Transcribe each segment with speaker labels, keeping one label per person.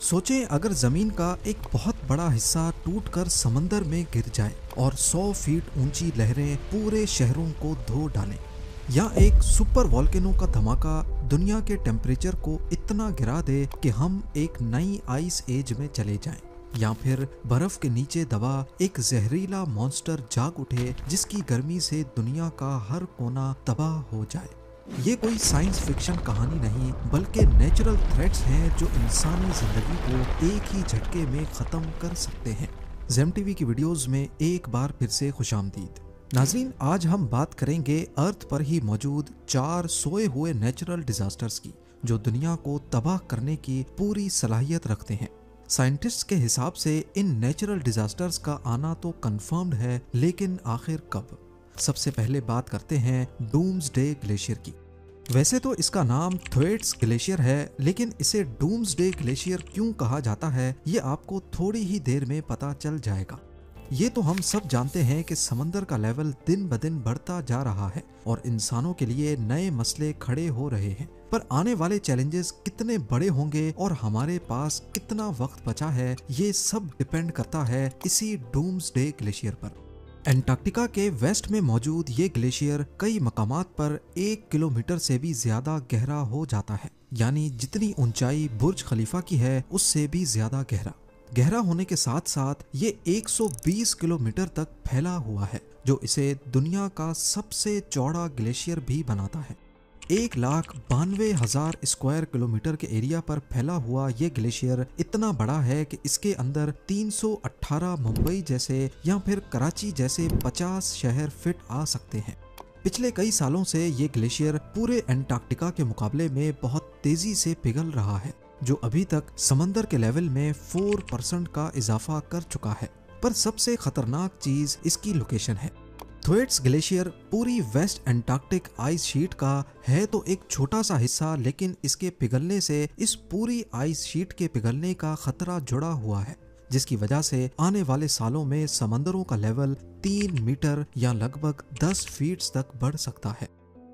Speaker 1: सोचें अगर जमीन का एक बहुत बड़ा हिस्सा टूटकर समंदर में गिर जाए और 100 फीट ऊंची लहरें पूरे शहरों को धो डालें, या एक सुपर वॉल्केनो का धमाका दुनिया के टेम्परेचर को इतना गिरा दे कि हम एक नई आइस एज में चले जाएं, या फिर बर्फ के नीचे दबा एक जहरीला मॉन्स्टर जाग उठे जिसकी गर्मी से दुनिया का हर कोना तबाह हो जाए। ये कोई साइंस फिक्शन कहानी नहीं बल्कि नेचुरल थ्रेट्स हैं जो इंसानी जिंदगी को एक ही झटके में खत्म कर सकते हैं। ज़ेम टीवी की वीडियोस में एक बार फिर से खुशामदीद। नाजरीन, आज हम बात करेंगे अर्थ पर ही मौजूद 4 सोए हुए नेचुरल डिजास्टर्स की जो दुनिया को तबाह करने की पूरी सलाहियत रखते हैं। साइंटिस्ट्स के हिसाब से इन नेचुरल डिजास्टर्स का आना तो कंफर्म्ड है, लेकिन आखिर कब? सबसे पहले बात करते हैं डूम्सडे ग्लेशियर की। वैसे तो इसका नाम थ्वेट्स ग्लेशियर है, लेकिन इसे डूम्सडे ग्लेशियर क्यों कहा जाता है ये आपको थोड़ी ही देर में पता चल जाएगा। ये तो हम सब जानते हैं कि समंदर का लेवल दिन ब दिन बढ़ता जा रहा है और इंसानों के लिए नए मसले खड़े हो रहे हैं, पर आने वाले चैलेंजेस कितने बड़े होंगे और हमारे पास कितना वक्त बचा है ये सब डिपेंड करता है इसी डूम्सडे ग्लेशियर पर। एंटार्क्टिका के वेस्ट में मौजूद ये ग्लेशियर कई मकामात पर 1 किलोमीटर से भी ज्यादा गहरा हो जाता है, यानी जितनी ऊंचाई बुर्ज खलीफा की है उससे भी ज्यादा गहरा होने के साथ साथ ये 120 किलोमीटर तक फैला हुआ है, जो इसे दुनिया का सबसे चौड़ा ग्लेशियर भी बनाता है। 1,92,000 स्क्वायर किलोमीटर के एरिया पर फैला हुआ ये ग्लेशियर इतना बड़ा है कि इसके अंदर 318 मुंबई जैसे या फिर कराची जैसे 50 शहर फिट आ सकते हैं। पिछले कई सालों से ये ग्लेशियर पूरे एंटार्क्टिका के मुकाबले में बहुत तेजी से पिघल रहा है, जो अभी तक समंदर के लेवल में 4% का इजाफा कर चुका है। पर सबसे खतरनाक चीज इसकी लोकेशन है। थ्वेट्स ग्लेशियर पूरी वेस्ट एंटार्क्टिक आइस शीट का है तो एक छोटा सा हिस्सा, लेकिन इसके पिघलने से इस पूरी आइस शीट के पिघलने का खतरा जुड़ा हुआ है, जिसकी वजह से आने वाले सालों में समंदरों का लेवल 3 मीटर या लगभग 10 फीट तक बढ़ सकता है।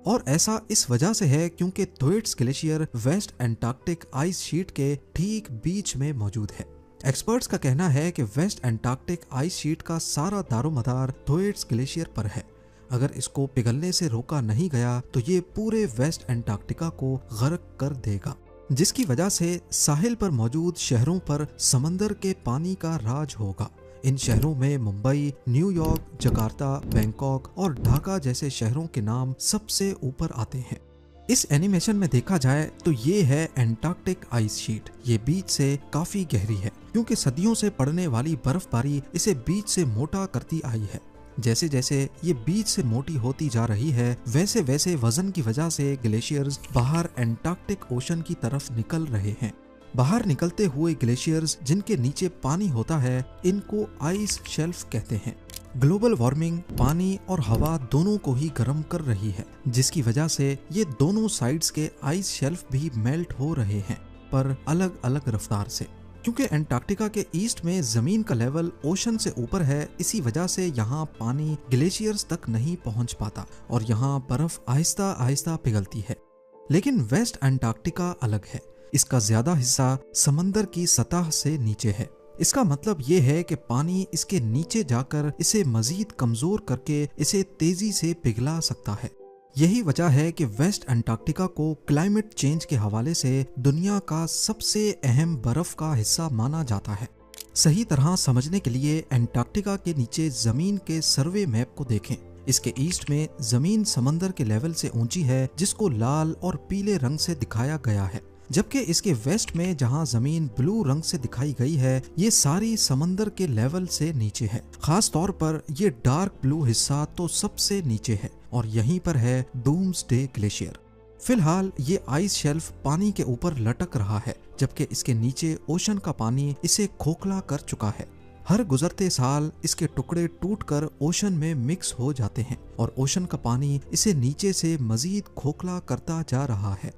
Speaker 1: और ऐसा इस वजह से है क्योंकि Thwaites glacier West Antarctic ice sheet के ठीक बीच में मौजूद है। एक्सपर्ट्स का कहना है कि वेस्ट एंटार्क्टिक आइस शीट का सारा दारोमदार थ्वेट्स ग्लेशियर पर है। अगर इसको पिघलने से रोका नहीं गया तो ये पूरे वेस्ट एंटार्क्टिका को गर्क कर देगा, जिसकी वजह से साहिल पर मौजूद शहरों पर समंदर के पानी का राज होगा। इन शहरों में मुंबई, न्यूयॉर्क, जकार्ता, बैंकॉक और ढाका जैसे शहरों के नाम सबसे ऊपर आते हैं। इस एनिमेशन में देखा जाए तो ये है एंटार्क्टिक आइस शीट। ये बीच से काफी गहरी है क्योंकि सदियों से पड़ने वाली बर्फबारी इसे बीच से मोटा करती आई है। जैसे जैसे ये बीच से मोटी होती जा रही है, वैसे वैसे वजन की वजह से ग्लेशियर्स बाहर एंटार्क्टिक ओशन की तरफ निकल रहे हैं। बाहर निकलते हुए ग्लेशियर्स जिनके नीचे पानी होता है, इनको आइस शेल्फ कहते हैं। ग्लोबल वार्मिंग पानी और हवा दोनों को ही गर्म कर रही है, जिसकी वजह से ये दोनों साइड्स के आइस शेल्फ भी मेल्ट हो रहे हैं, पर अलग अलग रफ्तार से। क्योंकि एंटार्क्टिका के ईस्ट में जमीन का लेवल ओशन से ऊपर है, इसी वजह से यहाँ पानी ग्लेशियर्स तक नहीं पहुँच पाता और यहाँ बर्फ आहिस्ता आहिस्ता पिघलती है। लेकिन वेस्ट एंटार्क्टिका अलग है। इसका ज्यादा हिस्सा समंदर की सतह से नीचे है। इसका मतलब ये है कि पानी इसके नीचे जाकर इसे मजीद कमजोर करके इसे तेजी से पिघला सकता है। यही वजह है कि वेस्ट एंटार्क्टिका को क्लाइमेट चेंज के हवाले से दुनिया का सबसे अहम बर्फ का हिस्सा माना जाता है। सही तरह समझने के लिए एंटार्क्टिका के नीचे जमीन के सर्वे मैप को देखें। इसके ईस्ट में जमीन समंदर के लेवल से ऊंची है, जिसको लाल और पीले रंग से दिखाया गया है, जबकि इसके वेस्ट में जहां जमीन ब्लू रंग से दिखाई गई है, ये सारी समंदर के लेवल से नीचे है। खास तौर पर ये डार्क ब्लू हिस्सा तो सबसे नीचे है और यहीं पर है डूम्सडे ग्लेशियर। फिलहाल ये आइस शेल्फ पानी के ऊपर लटक रहा है, जबकि इसके नीचे ओशन का पानी इसे खोखला कर चुका है। हर गुजरते साल इसके टुकड़े टूटकर ओशन में मिक्स हो जाते हैं और ओशन का पानी इसे नीचे से मजीद खोखला करता जा रहा है।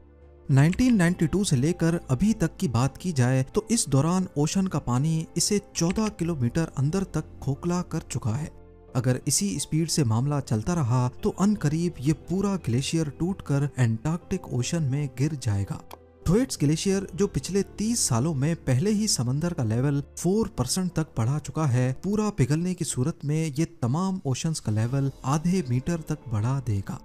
Speaker 1: 1992 से लेकर अभी तक की बात की जाए तो इस दौरान ओशन का पानी इसे 14 किलोमीटर अंदर तक खोखला कर चुका है। अगर इसी स्पीड से मामला चलता रहा तो अनकरीब ये पूरा ग्लेशियर टूटकर एंटार्क्टिक ओशन में गिर जाएगा। थोएट्स ग्लेशियर जो पिछले 30 सालों में पहले ही समंदर का लेवल 4% तक बढ़ा चुका है, पूरा पिघलने की सूरत में ये तमाम ओशंस का लेवल आधे मीटर तक बढ़ा देगा।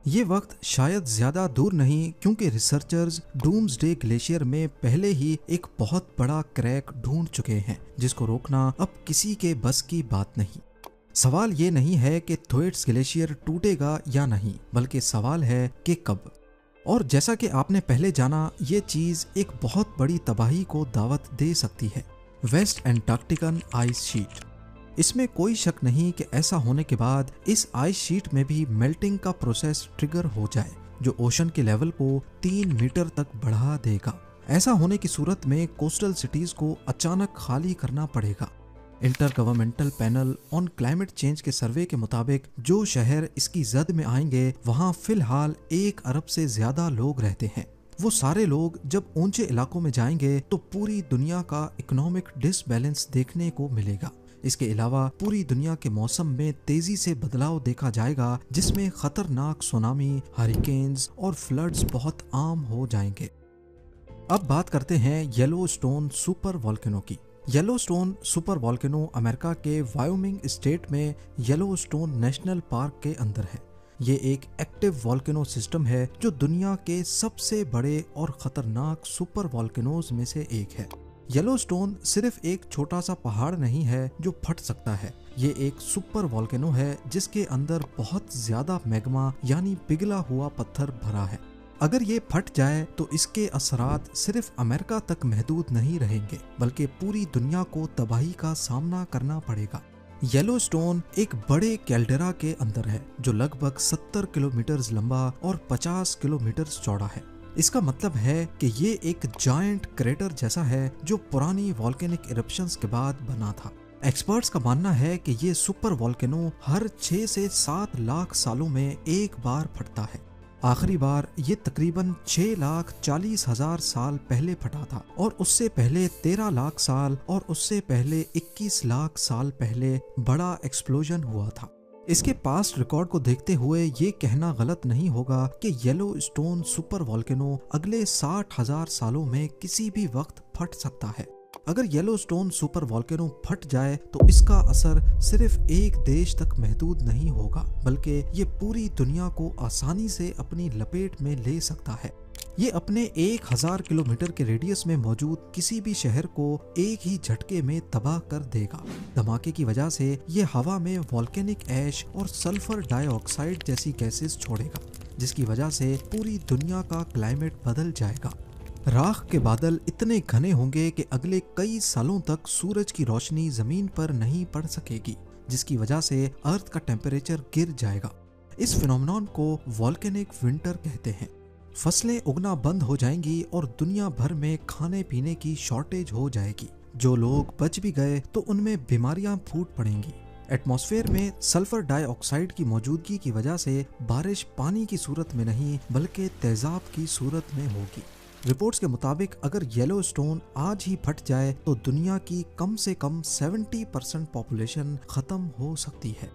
Speaker 1: ये वक्त शायद ज्यादा दूर नहीं, क्योंकि रिसर्चर्स डूम्सडे ग्लेशियर में पहले ही एक बहुत बड़ा क्रैक ढूंढ चुके हैं, जिसको रोकना अब किसी के बस की बात नहीं। सवाल ये नहीं है कि थोएट्स ग्लेशियर टूटेगा या नहीं, बल्कि सवाल है कि कब। और जैसा कि आपने पहले जाना, ये चीज एक बहुत बड़ी तबाही को दावत दे सकती है, वेस्ट एंटार्क्टिकन आइस शीट। इसमें कोई शक नहीं कि ऐसा होने के बाद इस आइस शीट में भी मेल्टिंग का प्रोसेस ट्रिगर हो जाए, जो ओशन के लेवल को 3 मीटर तक बढ़ा देगा। ऐसा होने की सूरत में कोस्टल सिटीज को अचानक खाली करना पड़ेगा। Inter governmental panel on climate change के सर्वे के मुताबिक जो शहर इसकी जद में आएंगे, वहां फिलहाल 1 अरब से ज्यादा लोग रहते हैं। वो सारे लोग जब ऊंचे इलाकों में जाएंगे तो पूरी दुनिया का इकोनॉमिक डिसबैलेंस देखने को मिलेगा। इसके अलावा पूरी दुनिया के मौसम में तेजी से बदलाव देखा जाएगा, जिसमें खतरनाक सुनामी, हरिकेन्स और फ्लड्स बहुत आम हो जाएंगे। अब बात करते हैं येलोस्टोन सुपर वोल्केनो की। येलोस्टोन सुपर वोल्केनो अमेरिका के वायोमिंग स्टेट में येलोस्टोन नेशनल पार्क के अंदर है। ये एक एक्टिव वोल्केनो सिस्टम है जो दुनिया के सबसे बड़े और खतरनाक सुपर वोल्केनोज में से एक है। येलोस्टोन सिर्फ एक छोटा सा पहाड़ नहीं है जो फट सकता है, ये एक सुपर वोल्केनो है जिसके अंदर बहुत ज्यादा मैग्मा यानी पिघला हुआ पत्थर भरा है। अगर ये फट जाए तो इसके असरात सिर्फ अमेरिका तक महदूद नहीं रहेंगे, बल्कि पूरी दुनिया को तबाही का सामना करना पड़ेगा। येलोस्टोन एक बड़े कैल्डेरा के अंदर है जो लगभग 70 किलोमीटर लंबा और 50 किलोमीटर चौड़ा है। इसका मतलब है कि ये एक जायंट क्रेटर जैसा है जो पुरानी वॉल्केनिक इरप्शंस के बाद बना था। एक्सपर्ट्स का मानना है कि ये सुपर वॉल्केनो हर 6 से 7 लाख सालों में एक बार फटता है। आखिरी बार ये तकरीबन 6,40,000 साल पहले फटा था, और उससे पहले 13 लाख साल और उससे पहले 21 लाख साल पहले बड़ा एक्सप्लोजन हुआ था। इसके पास्ट रिकॉर्ड को देखते हुए ये कहना गलत नहीं होगा कि येलोस्टोन सुपर वॉल्केनो अगले 60,000 सालों में किसी भी वक्त फट सकता है। अगर येलोस्टोन सुपर वॉल्केनो फट जाए तो इसका असर सिर्फ एक देश तक महदूद नहीं होगा, बल्कि ये पूरी दुनिया को आसानी से अपनी लपेट में ले सकता है। ये अपने 1000 किलोमीटर के रेडियस में मौजूद किसी भी शहर को एक ही झटके में तबाह कर देगा। धमाके की वजह से ये हवा में वॉल्केनिक ऐश और सल्फर डाइऑक्साइड जैसी गैसेस छोड़ेगा, जिसकी वजह से पूरी दुनिया का क्लाइमेट बदल जाएगा। राख के बादल इतने घने होंगे कि अगले कई सालों तक सूरज की रोशनी जमीन पर नहीं पड़ सकेगी, जिसकी वजह से अर्थ का टेम्परेचर गिर जाएगा। इस फिनोमेनन को वॉल्केनिक विंटर कहते हैं। फसलें उगना बंद हो जाएंगी और दुनिया भर में खाने पीने की शॉर्टेज हो जाएगी। जो लोग बच भी गए तो उनमें बीमारियां फूट पड़ेंगी। एटमॉस्फेयर में सल्फर डाइऑक्साइड की मौजूदगी की वजह से बारिश पानी की सूरत में नहीं बल्कि तेजाब की सूरत में होगी। रिपोर्ट्स के मुताबिक अगर येलोस्टोन आज ही फट जाए तो दुनिया की कम से कम 70% पॉपुलेशन खत्म हो सकती है।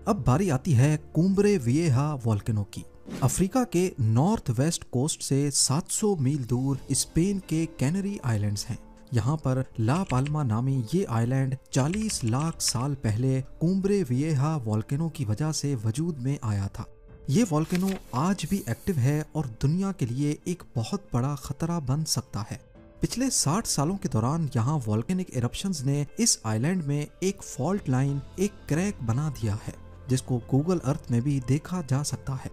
Speaker 1: अब बारी आती है कुम्ब्रे विएहा वॉल्केनो की। अफ्रीका के नॉर्थ वेस्ट कोस्ट से 700 मील दूर स्पेन के कैनरी आइलैंड्स हैं। यहाँ पर ला पाल्मा नामी ये आइलैंड 40 लाख साल पहले कुम्ब्रे विएहा वॉल्केनो की वजह से वजूद में आया था। ये वॉल्केनो आज भी एक्टिव है और दुनिया के लिए एक बहुत बड़ा खतरा बन सकता है। पिछले 60 सालों के दौरान यहाँ वॉल्केनिक इरप्शंस ने इस आइलैंड में एक फॉल्ट लाइन, एक क्रैक बना दिया है, जिसको गूगल अर्थ में भी देखा जा सकता है।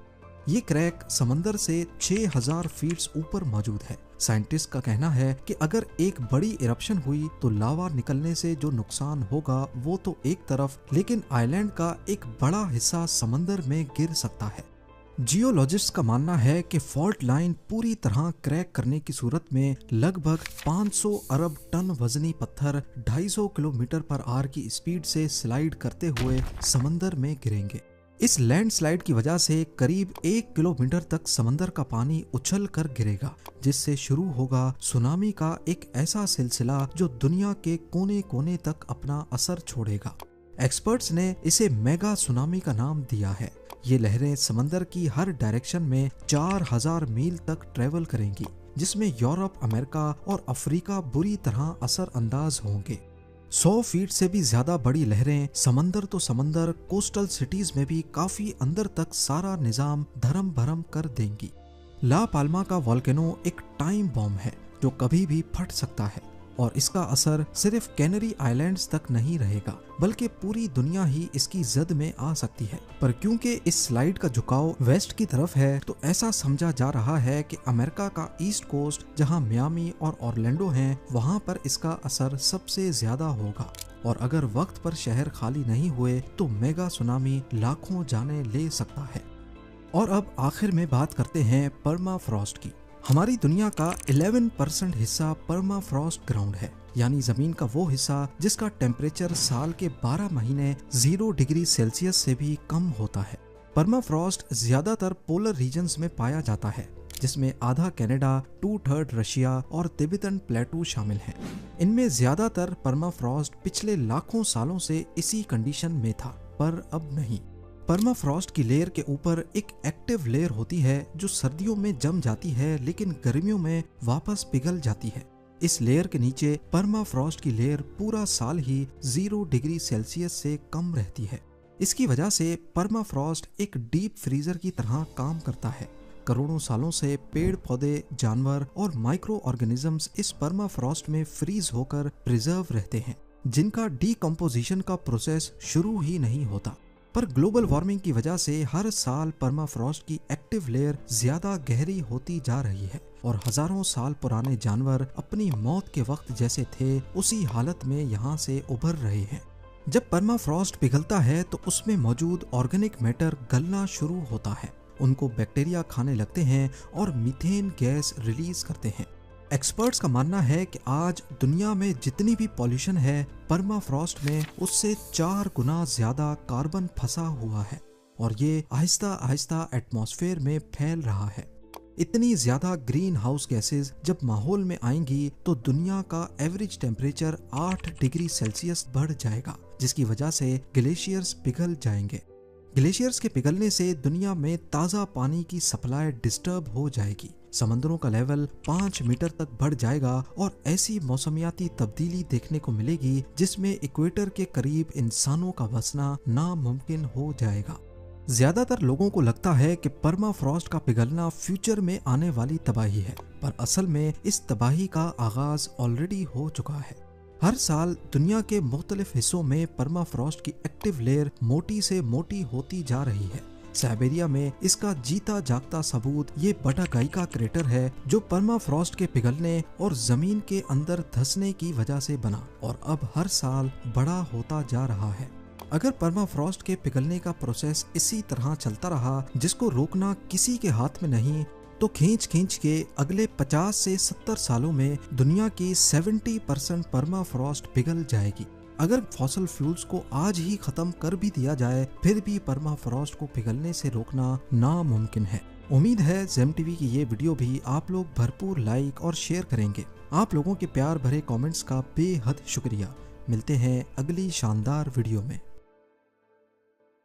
Speaker 1: ये क्रैक समंदर से 6000 फीट ऊपर मौजूद है। साइंटिस्ट का कहना है कि अगर एक बड़ी इरप्शन हुई तो लावा निकलने से जो नुकसान होगा वो तो एक तरफ, लेकिन आइलैंड का एक बड़ा हिस्सा समंदर में गिर सकता है। जियोलॉजिस्ट का मानना है कि फॉल्ट लाइन पूरी तरह क्रैक करने की सूरत में लगभग 500 अरब टन वजनी पत्थर 250 किलोमीटर पर आवर की स्पीड से स्लाइड करते हुए समंदर में गिरेंगे। इस लैंडस्लाइड की वजह से करीब 1 किलोमीटर तक समंदर का पानी उछल कर गिरेगा, जिससे शुरू होगा सुनामी का एक ऐसा सिलसिला जो दुनिया के कोने कोने तक अपना असर छोड़ेगा। एक्सपर्ट्स ने इसे मेगा सुनामी का नाम दिया है। ये लहरें समंदर की हर डायरेक्शन में 4000 मील तक ट्रेवल करेंगी। जिसमें यूरोप, अमेरिका और अफ्रीका बुरी तरह असरअंदाज होंगे। 100 फीट से भी ज्यादा बड़ी लहरें समंदर तो समंदर, कोस्टल सिटीज में भी काफी अंदर तक सारा निजाम धर्म भरम कर देंगी। ला पाल्मा का वॉल्केनो एक टाइम बॉम्ब है जो कभी भी फट सकता है और इसका असर सिर्फ कैनरी आइलैंड्स तक नहीं रहेगा बल्कि पूरी दुनिया ही इसकी जद में आ सकती है। पर क्योंकि इस स्लाइड का झुकाव वेस्ट की तरफ है तो ऐसा समझा जा रहा है कि अमेरिका का ईस्ट कोस्ट जहां मियामी और ऑरलैंडो हैं वहां पर इसका असर सबसे ज्यादा होगा और अगर वक्त पर शहर खाली नहीं हुए तो मेगा सुनामी लाखों जाने ले सकता है। और अब आखिर में बात करते हैं परमाफ्रॉस्ट की। हमारी दुनिया का 11% हिस्सा परमाफ्रॉस्ट ग्राउंड है, यानी जमीन का वो हिस्सा जिसका टेम्परेचर साल के 12 महीने 0 डिग्री सेल्सियस से भी कम होता है। परमाफ्रॉस्ट ज्यादातर पोलर रीजन्स में पाया जाता है, जिसमें आधा कनाडा, 2/3 रशिया और तिब्बतन प्लेटू शामिल हैं। इनमें ज्यादातर परमाफ्रॉस्ट पिछले लाखों सालों से इसी कंडीशन में था, पर अब नहीं। परमाफ्रॉस्ट की लेयर के ऊपर एक एक्टिव लेयर होती है जो सर्दियों में जम जाती है लेकिन गर्मियों में वापस पिघल जाती है। इस लेयर के नीचे परमाफ्रॉस्ट की लेयर पूरा साल ही 0 डिग्री सेल्सियस से कम रहती है। इसकी वजह से परमाफ्रॉस्ट एक डीप फ्रीजर की तरह काम करता है। करोड़ों सालों से पेड़ पौधे, जानवर और माइक्रो ऑर्गेनिजम्स इस परमाफ्रॉस्ट में फ्रीज होकर प्रिजर्व रहते हैं, जिनका डीकम्पोजिशन का प्रोसेस शुरू ही नहीं होता। पर ग्लोबल वार्मिंग की वजह से हर साल परमाफ्रॉस्ट की एक्टिव लेयर ज्यादा गहरी होती जा रही है और हजारों साल पुराने जानवर अपनी मौत के वक्त जैसे थे उसी हालत में यहाँ से उभर रहे हैं। जब परमाफ्रॉस्ट पिघलता है तो उसमें मौजूद ऑर्गेनिक मैटर गलना शुरू होता है, उनको बैक्टीरिया खाने लगते हैं और मीथेन गैस रिलीज करते हैं। एक्सपर्ट्स का मानना है कि आज दुनिया में जितनी भी पॉल्यूशन है, परमाफ्रॉस्ट में उससे 4 गुना ज्यादा कार्बन फंसा हुआ है और ये आहिस्ता आहिस्ता एटमॉस्फेयर में फैल रहा है। इतनी ज्यादा ग्रीन हाउस गैसेस जब माहौल में आएंगी तो दुनिया का एवरेज टेम्परेचर 8 डिग्री सेल्सियस बढ़ जाएगा, जिसकी वजह से ग्लेशियर्स पिघल जाएंगे। ग्लेशियर्स के पिघलने से दुनिया में ताज़ा पानी की सप्लाई डिस्टर्ब हो जाएगी, समंदरों का लेवल 5 मीटर तक बढ़ जाएगा और ऐसी मौसमियाती तब्दीली देखने को मिलेगी जिसमें इक्वेटर के करीब इंसानों का बसना नामुमकिन हो जाएगा। ज्यादातर लोगों को लगता है कि परमाफ्रॉस्ट का पिघलना फ्यूचर में आने वाली तबाही है, पर असल में इस तबाही का आगाज ऑलरेडी हो चुका है। हर साल दुनिया के मुख्तलिफ हिस्सों में परमाफ्रॉस्ट की एक्टिव लेयर मोटी से मोटी होती जा रही है। साइबेरिया में इसका जीता जागता सबूत ये बड़ा गाइका क्रेटर है जो परमाफ्रॉस्ट के पिघलने और जमीन के अंदर धंसने की वजह से बना और अब हर साल बड़ा होता जा रहा है। अगर परमाफ्रॉस्ट के पिघलने का प्रोसेस इसी तरह चलता रहा, जिसको रोकना किसी के हाथ में नहीं, तो खींच खींच के अगले 50 से 70 सालों में दुनिया की 70% परमाफ्रॉस्ट पिघल जाएगी। अगर फॉसिल फ्यूल्स को आज ही खत्म कर भी दिया जाए, फिर भी परमाफ्रॉस्ट को पिघलने से रोकना नामुमकिन है। उम्मीद है जेम टीवी की ये वीडियो भी आप लोग भरपूर लाइक और शेयर करेंगे। आप लोगों के प्यार भरे कमेंट्स का बेहद शुक्रिया। मिलते हैं अगली शानदार वीडियो में।